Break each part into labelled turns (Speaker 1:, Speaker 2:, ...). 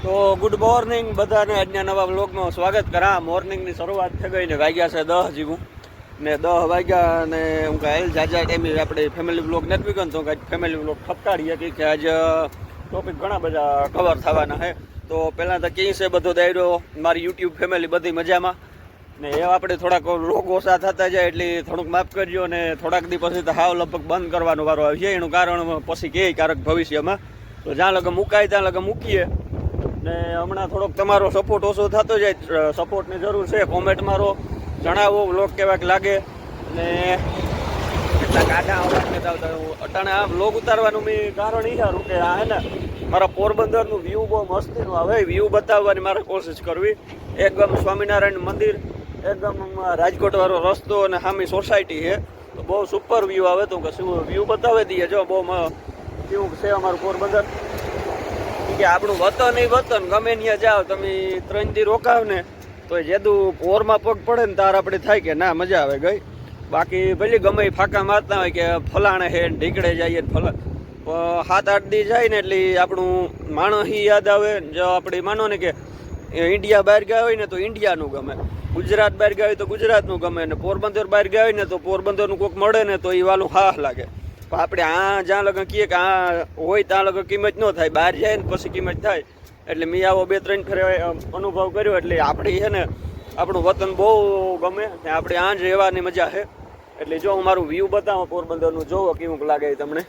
Speaker 1: તો good morning બધાને આજના નવા વ્લોગમાં સ્વાગત કરા. મોર્નિંગની શરૂઆત થઈ ગઈ ને વાગ્યા છે 10 જેવું ને 10 વાગ્યા અને હું કાંઈ જાજા ટાઈમે આપણે ફેમિલી વ્લોગ નથી ગયો તો કાંઈ ફેમિલી વ્લોગ ઠપકાડીએ કે આજે ટોપિક ઘણા બધા કવર થવાના છે. તો પહેલાં તો ક્યાંય છે બધો દાયરો મારી યુટ્યુબ ફેમિલી બધી મજામાં ને એ આપણે થોડાક વ્લોગ ઓછા થતા જાય એટલે થોડુંક માફ કરજો ને થોડાક દી પછી તો હાવ લગભગ બંધ કરવાનો વારો આવશે. એનું કારણ પછી કે ક્યારેક ભવિષ્યમાં તો જ્યાં લગા મુકાય ત્યાં લગા મૂકીએ ને હમણાં થોડોક તમારો સપોર્ટ ઓછો થતો જાય, સપોર્ટની જરૂર છે. કોમેન્ટ મારો, જણાવો વ્લોગ કેવાક લાગે ને એટલા ગાડા અવાજ નથી આવતા. અટાણે આ વ્લોગ ઉતારવાનું મેં કારણ એ સારું કે આ હે ને મારા પોરબંદરનું વ્યૂ બહુ મસ્તીનું આવે, વ્યૂ બતાવવાની મારે કોશિશ કરવી. એકદમ સ્વામિનારાયણ મંદિર, એકદમ રાજકોટ વાળો રસ્તો અને સામે સોસાયટી છે તો બહુ સુપર વ્યૂ આવે. તો કે શું વ્યૂ બતાવી દઈએ. જો બહુ કેવું છે અમારું પોરબંદર કે આપણું વતન એ વતન. ગમે ત્યાં જાઓ તમે 3 દી રોકાવ ને તો જેદું પોરમાં પગ પડે ને તાર આપણે થાય કે ના મજા આવે ગઈ. બાકી ભલે ગમે ફાંકા મારતા હોય કે ફલાણે હે ઢીકડે જઈએ ફલા 7-8 દી જાય ને એટલે આપણું માણસ યાદ આવે. જો આપણે માનો ને કે ઇન્ડિયા બહાર ગયા હોય ને તો ઇન્ડિયાનું ગમે, ગુજરાત બહાર ગયા હોય તો ગુજરાતનું ગમે, ને પોરબંદર બહાર ગયા હોય ને તો પોરબંદરનું કોઈક મળે ને તો એ વાલું હા લાગે. પણ આપણે આ જ્યાં લગન કહીએ કે આ હોય ત્યાં લગન કિંમત ન થાય, બહાર જાય ને પછી કિંમત થાય. એટલે મેં આવો 2-3 ફેરે અનુભવ કર્યો. એટલે આપણે છે ને આપણું વતન બહુ ગમે ને આપણે આ જ રહેવાની મજા છે. એટલે જો હું મારું વ્યૂ બતાવું પોરબંદરનું, જોવો કેવું લાગે તમને.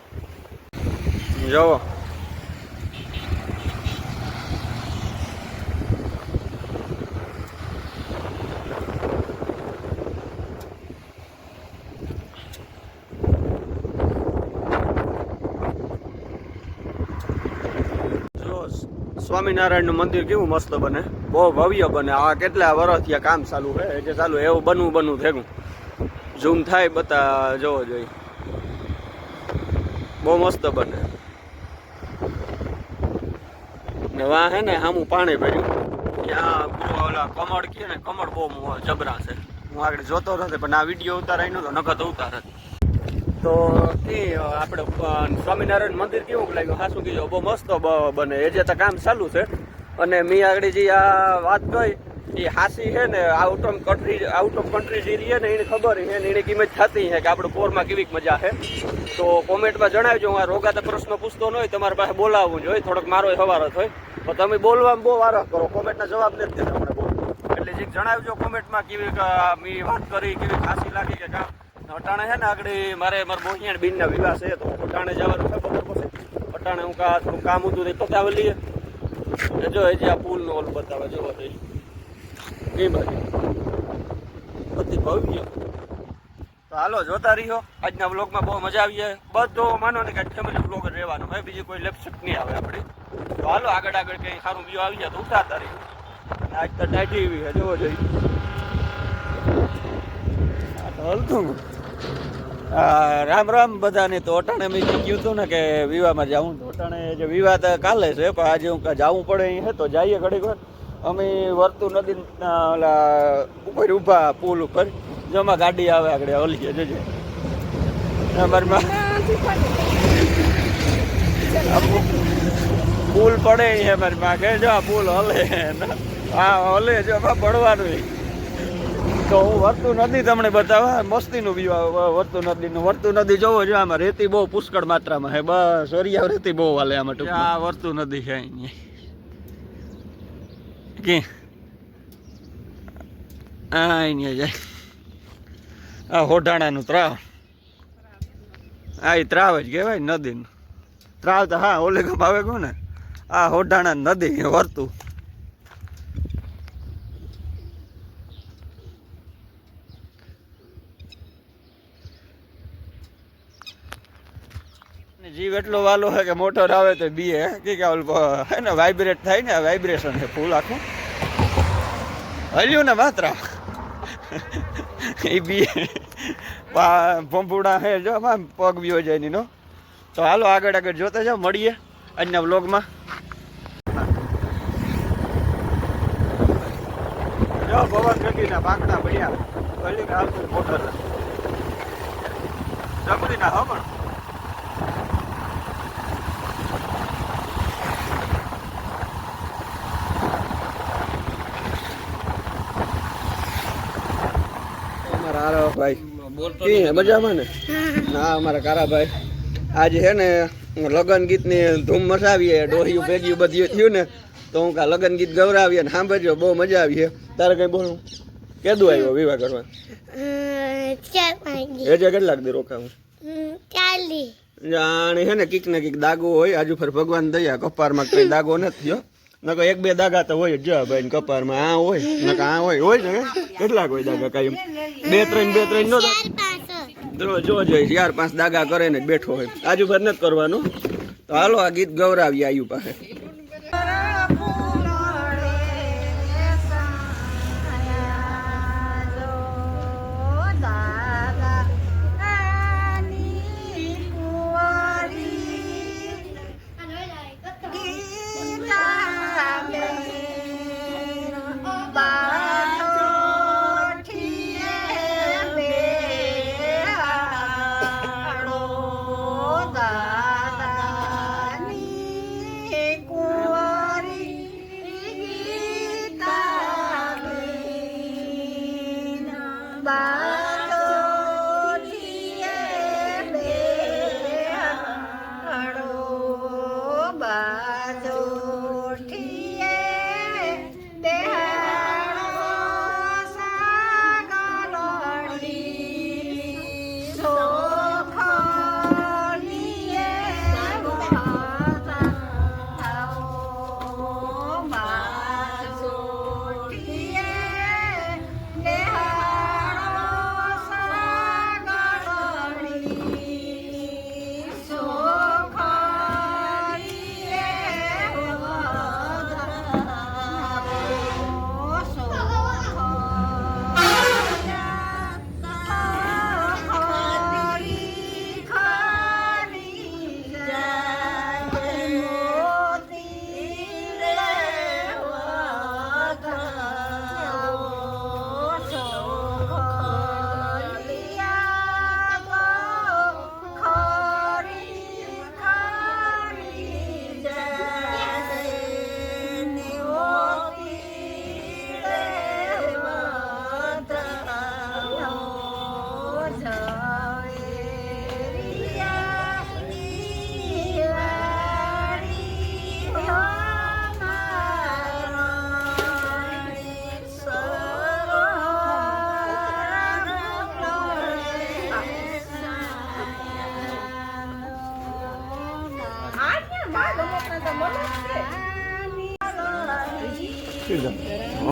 Speaker 1: જોવો સ્વામિનારાયણનું મંદિર કેવું મસ્ત બને, બહુ ભવ્ય બને. આ કેટલા વર્ષથી આ કામ ચાલુ છે, જે ચાલુ એવું બનવું થેગું ઝૂમ થાય બતા જોવો જોઈએ. બહુ મસ્ત બને ને વાં હે ને સામું પાણી ભર્યું. ત્યાં ઓલા કમળ કે ને કમળ બહુ જબરા છે. હું આગળ જોતો નથી પણ આ વિડીયો ઉતારાય નતો, નકર તો ઉતારે. તો એ આપણે સ્વામિનારાયણ મંદિર કેવું લાગ્યું હાસું કીધું, બહુ મસ્ત બને. એ જે તો કામ ચાલુ છે. અને મેં આગળ જે આ વાત કહી એ હાસી છે ને આઉટ ઓફ કન્ટ્રી જે રહે ને એને ખબર છે ને એની કિંમત થતી છે કે આપણે પોરમાં કેવી મજા છે. તો કોમેન્ટમાં જણાવજો. હું આ રોગાતા પ્રશ્ન પૂછતો ન હોય, તમારી પાસે બોલાવવું જોઈએ. થોડોક મારો હવારત હોય તો તમે બોલવામાં બહુ વારસ કરો, કોમેન્ટના જવાબ નથી દેતા મને બોલ. એટલે જે જણાવજો કોમેન્ટમાં કેવી મેં વાત કરી, કેવી ખાસી લાગી કે કામ. અટાણે છે ને આગળ મારા બોહિયાણ બીનના વિવાહ છે તો અટાણે જવાનું છે બપોર પછી. અટાણે હું થોડું કામ હતું તે પતાવી લઈએ. જો હજી આ પુલનો ઓલ બતાવે જોવો તો એ બાજુ અતિ ભવ્ય. તો હાલો જોતા રહ્યો. આજના વ્લોગમાં બહુ મજા આવી જાય. બધો માનો ને કે ફેમિલી વ્લોગ જ રહેવાનો હોય, બીજી કોઈ લેપસેટ નહીં આવે આપણી. તો હાલો આગળ કંઈ સારું વ્યૂ આવી જાય તો ઉતારતા રહ્યું. આજ તો ટાઈટી એવી છે જોવો જોઈએ. હલતું રામ રામ બધાને. તો અટાણે મેં કીધું હતું ને કે વિવાહમાં જાઉં તો અટાણે જે વિવાહ તો કાલે છે પણ આજે હું જવું પડે અહીં છે તો જઈએ ઘડીક વાર. અમે વર્તુ નદી ઓલા ઉપર ઊભા પુલ ઉપર, જેમાં ગાડી આવે આગળ હલીએ જોજે. અમારીમાં પુલ પડે અહીં અમારી માં કે જો આ પુલ હલે, હા હલે જો પડવાનું. તો હું વર્તુ નદી તમને બતાવવા મસ્તીનું વ્યૂ આવે વર્તુ નદીનું. વર્તુ નદી જોવો જો આમાં રેતી બહુ પુષ્કળ માત્રામાં છે. બસ ઓરિયા રેતી બહુ હાલે આમાં. આ વર્તુ નદી છે અહીંયા કે અહીંયા જાય. આ હોઢાણાનું ત્રાવ, આ એ ત્રાવ જ કહેવાય નદીનું. ત્રાવ તો હા ઓલે ગમ આવે કહું ને આ હોઢાણા નદી વર્તુ. જીવ એટલો વાલો છે કે મોટર આવે તો બીએ કે હે ને વાઇબ્રેટ થાય ને, વાઇબ્રેશન છે ફૂલ આખું હલ્યું ને માત્ર એ બીએ ભંભુડા હે જો પગ બીઓ જાય નીનો. તો હાલો આગળ જોતા જાઓ, મળીએ આજના વ્લોગમાં. જો પવન ગઢીના ભાગડા ભૈયા ભલી હાલતું મોટર જબરી ના હો પણ ભાઈ કી મજામાં ને? ના અમારા કારાભાઈ આજે છે ને લગન ગીતની ધૂમ મચાવીએ, ડોહિયું ભેગ્યું બધું થયું ને તો હું કા લગન ગીત ગવરાવીએ ને સાંભળજો, બહુ મજા આવી છે. તારે કઈ બોલું? કેદું આવ્યો વિવાહ કરવા? એ જે કેટલાક દી રોકાવું જાણે છે ને કીક ને કીક દાગો હોય. આજુ ફર ભગવાન દયા કપારમાં કઈ દાગો નથી થયો, નકર એક બે દાગા તો હોય જ ભાઈ કપારમાં. આ હોય નકર આ હોય ને કેટલાક હોય દાગા? કાંઈ બે ત્રણ નો જો જોઈ 4-5 દાગા કરે ને બેઠો હોય. આજુ ફર નથી કરવાનું. તો હાલો આ ગીત ગવરાવીએ આયુ પાસે.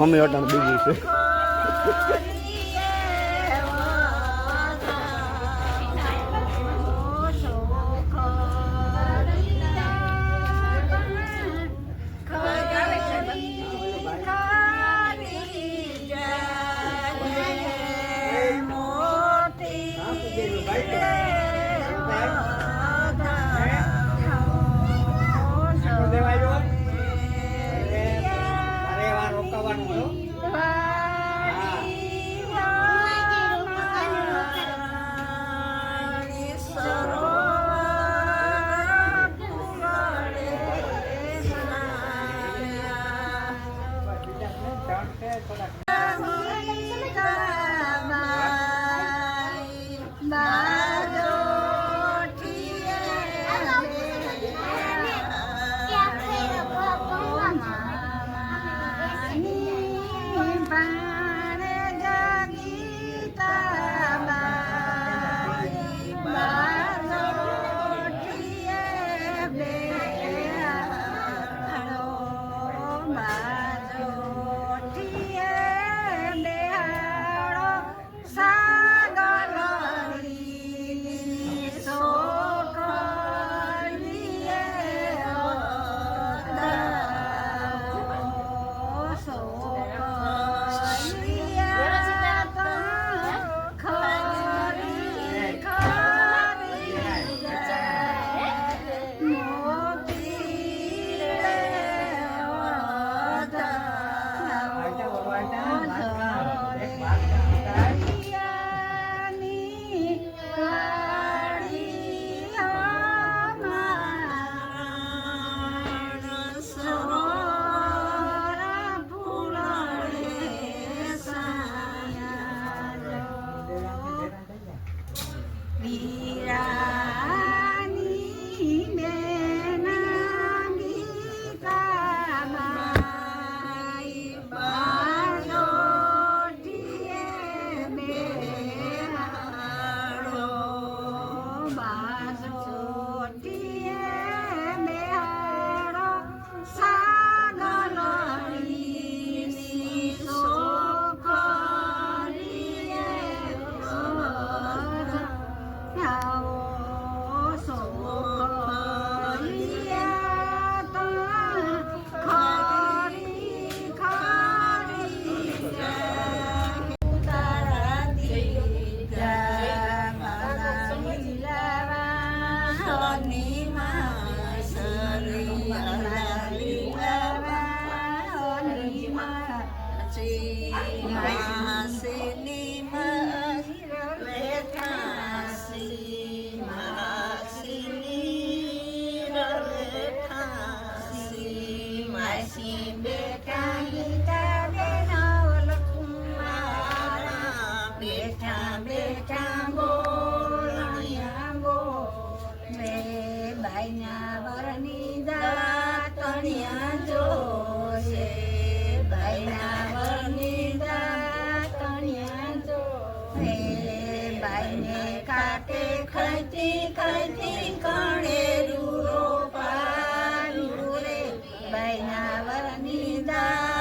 Speaker 1: અમે અટાણ બીજી છે.
Speaker 2: ઠાસી માસીની રવે ઠાસી માસીની રવે ઠાસી માસી બેઠા ગીતા બેનવલ કુમારા બેઠા બેઠા બોલણિયા બોલે બાઈના વરની દાતણિયા જોશે બાઈના વરની દાતણિયા જોશે બાઈને કાટે ખતી ખતી કણે રૂરો પારું રે બાઈના વરની દા